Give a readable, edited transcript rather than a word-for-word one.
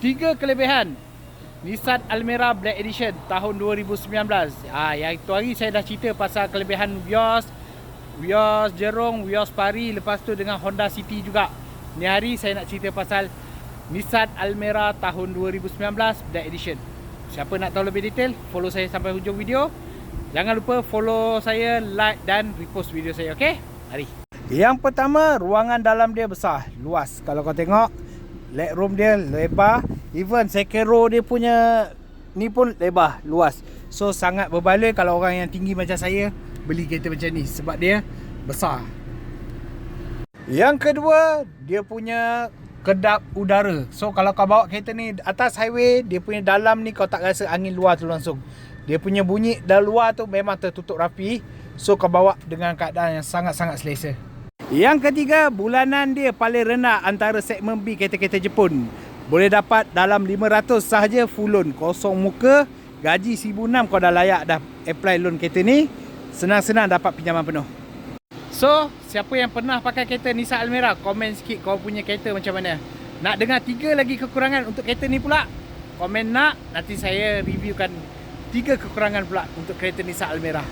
3 kelebihan Nissan Almera Black Edition tahun 2019. Yang itu hari saya dah cerita pasal kelebihan Vios Jerong, Vios Pari, lepas tu dengan Honda City juga. Ni hari saya nak cerita pasal Nissan Almera tahun 2019 Black Edition. Siapa nak tahu lebih detail, follow saya sampai hujung video. Jangan lupa follow saya, like dan repost video saya, okey? Mari. Yang pertama, ruangan dalam dia besar, luas. Kalau kau tengok, legroom dia lebar. Even second row dia punya ni pun lebar, luas. So sangat berbaloi kalau orang yang tinggi macam saya beli kereta macam ni, sebab dia besar. Yang kedua, dia punya kedap udara. So kalau kau bawa kereta ni atas highway, dia punya dalam ni kau tak rasa angin luar tu langsung. Dia punya bunyi dalam luar tu memang tertutup rapi. So kau bawa dengan keadaan yang sangat-sangat selesa. Yang ketiga, bulanan dia paling rendah antara segmen B kereta-kereta Jepun. Boleh dapat dalam 500 sahaja full loan, kosong muka, gaji 1,600 kau dah layak dah apply loan kereta ni. Senang-senang dapat pinjaman penuh. So, siapa yang pernah pakai kereta Nissan Almera, komen sikit kau punya kereta macam mana. Nak dengar 3 lagi kekurangan untuk kereta ni pula? Komen nak, nanti saya reviewkan 3 kekurangan pula untuk kereta Nissan Almera.